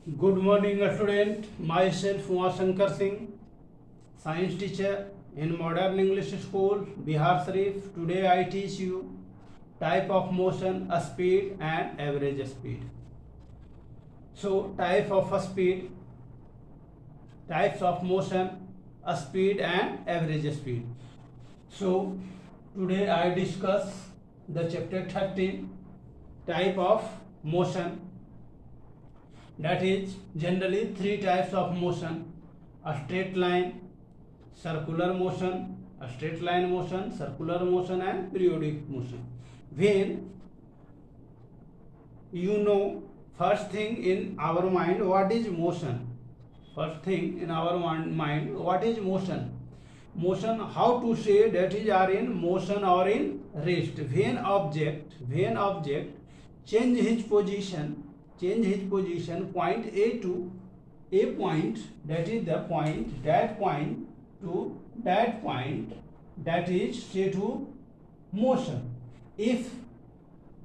Good morning, student. Myself Umashankar Singh, science teacher in Modern English School, Bihar Sharif. Today I teach you type of motion, speed and average speed. So types of motion, speed and average speed. So today I discuss the chapter 13, type of motion. That is generally three types of motion: a straight line, circular motion, a straight line motion, circular motion and periodic motion. When you know first thing in our mind what is motion, first thing in our mind what is motion, motion how to say that is are in motion or in rest. When object change his position point A to a point, that is the point, that point to that point, that is say to motion. If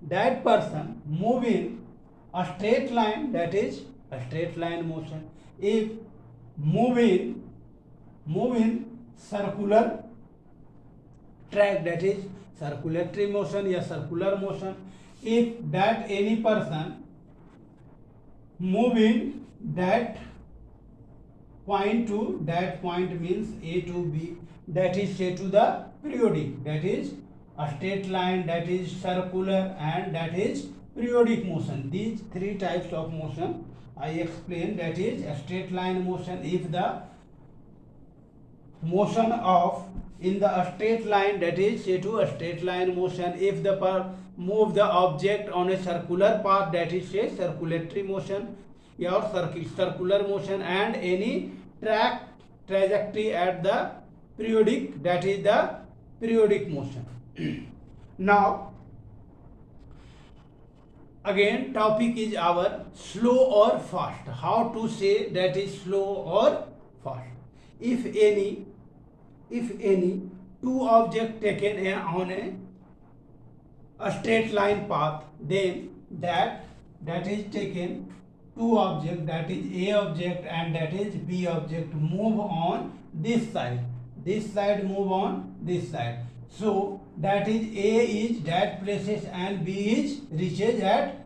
that person move in a straight line, that is a straight line motion. If move in circular track, that is circulatory motion या circular motion. If that any person move in that point to that point, means A to B, that is say to the periodic, that is a straight line, that is circular and that is periodic motion. These three types of motion I explained. That is a straight line motion, if the motion of in the straight line, that is say to a straight line motion. If the move the object on a circular path, that is say circulatory motion or circular motion, and any trajectory at the periodic, that is the periodic motion. Now again topic is our slow or fast. How to say that is slow or fast? If any two objects taken on a straight line path, then that is taken two objects, that is A object and that is B object, move on this side move on this side. So that is A is that places and B is reaches at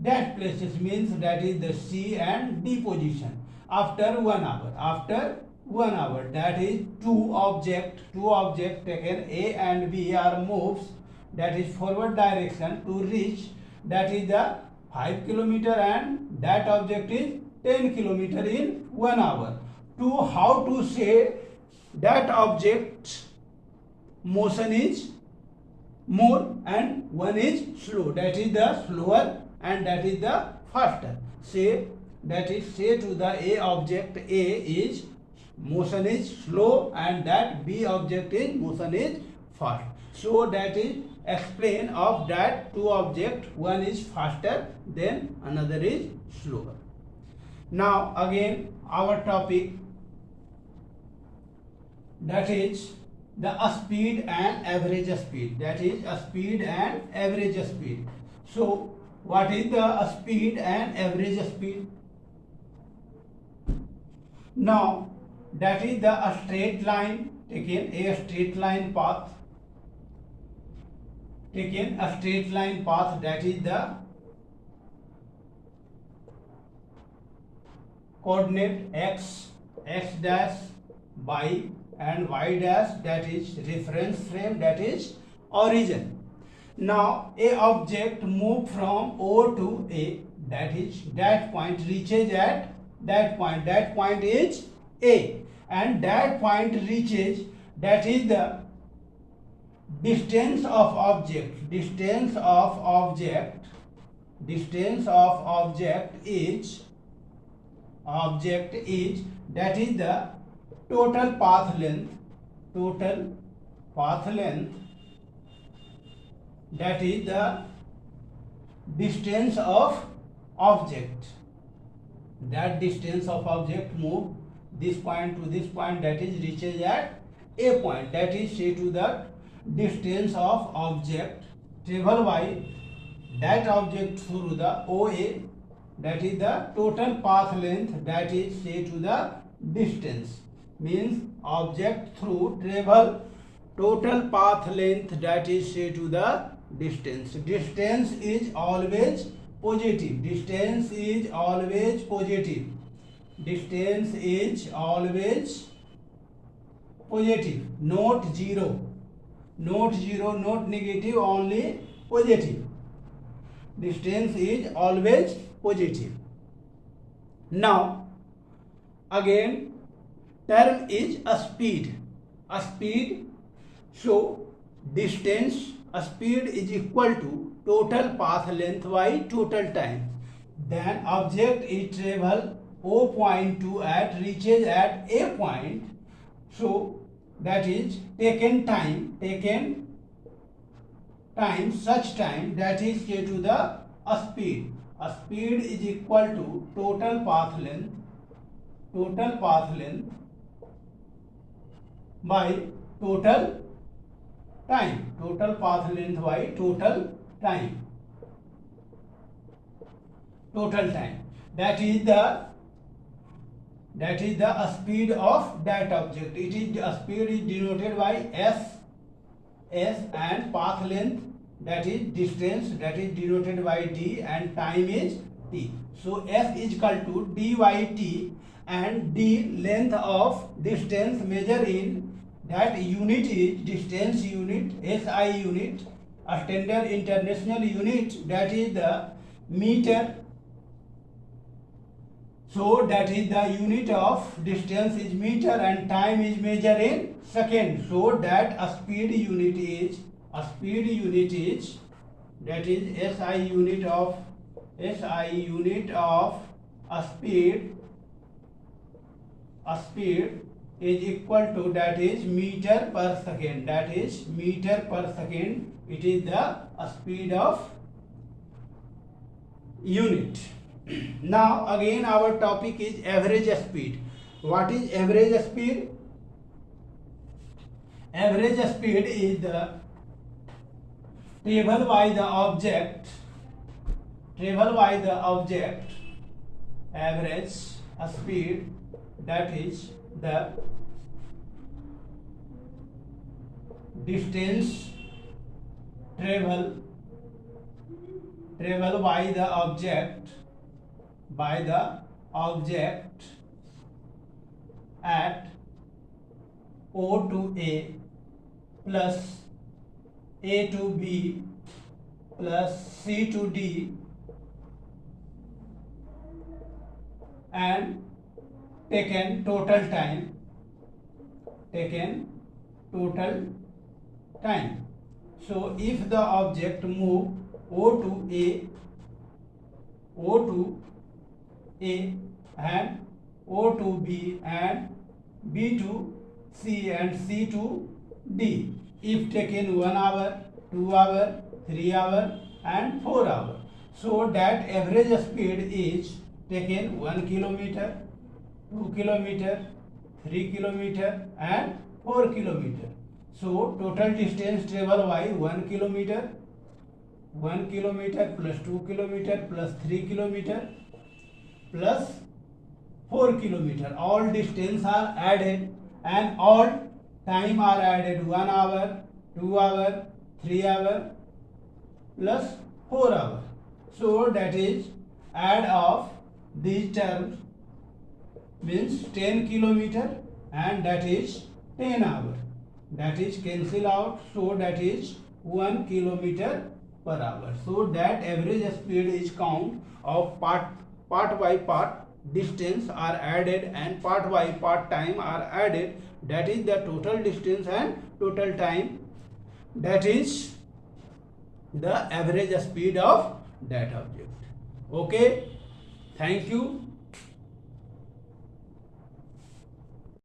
that places, means that is the C and D position. After 1 hour, that is two object taken A and B are moves, that is forward direction to reach, that is the 5 km and that object is 10 km in 1 hour. To how to say that object motion is more and one is slow, that is the slower and that is the faster. Say that is say to the A object, A is motion is slow and that B object is motion is fast. So that is explain of that two object, one is faster then another is slower. Now again our topic, that is the speed and average speed, that is speed and average speed. So what is the speed and average speed? Now that is the straight line, taken a straight line path, that is the coordinate x dash, y and y dash, that is reference frame, that is origin. Now a object move from O to A, that is that point reaches at that point is A, and that point reaches, that is the distance of object is that is the total path length, that is the distance of object, that distance of object move this point to this point, that is reaches at A point, that is say to the distance of object travel by that object through the OA that is the total path length, that is say to the distance, means object through travel total path length, that is say to the distance. Distance is always positive. Distance is always positive. Distance is always positive, not zero. Not zero, not negative, only positive. Distance is always positive. Now again term is a speed. A speed, so distance, a speed is equal to total path length by total time. Then object is travel O point to at reaches at A point, so that is taken time, such time, that is say to the a speed. A speed is equal to total path length by total time, total path length by total time, that is the speed of that object. It is the speed is denoted by s, and path length, that is distance, that is denoted by d, and time is t. So s is equal to d by t, and d length of distance measure in that unit is distance unit, SI unit, a standard international unit, that is the meter. So that is the unit of distance is meter and time is measured in second. So that a speed unit is that is SI unit of a speed is equal to, that is meter per second, that is meter per second. It is the speed of unit. Now again our topic is average speed. What is average speed? Average speed is the travel by the object, average speed, that is the distance travel by the object at O to A plus A to B plus C to D and taken total time. So if the object move O to A and O to B and B to C and C to D, if taken 1 hour, 2 hour, 3 hour and 4 hour, so that average speed is taken 1 kilometer, 2 kilometer, 3 kilometer and 4 kilometer. So total distance travel by 1 kilometer plus 2 kilometer plus 3 kilometer plus 4 kilometer. All distance are added and all time are added, 1 hour, 2 hour, 3 hour plus 4 hour. So that is add of these terms means 10 kilometer and that is 10 hour. That is cancel out, so that is 1 kilometer per hour. So that average speed is count of part by part distance are added and part by part time are added, that is the total distance and total time, that is the average speed of that object. Okay, thank you.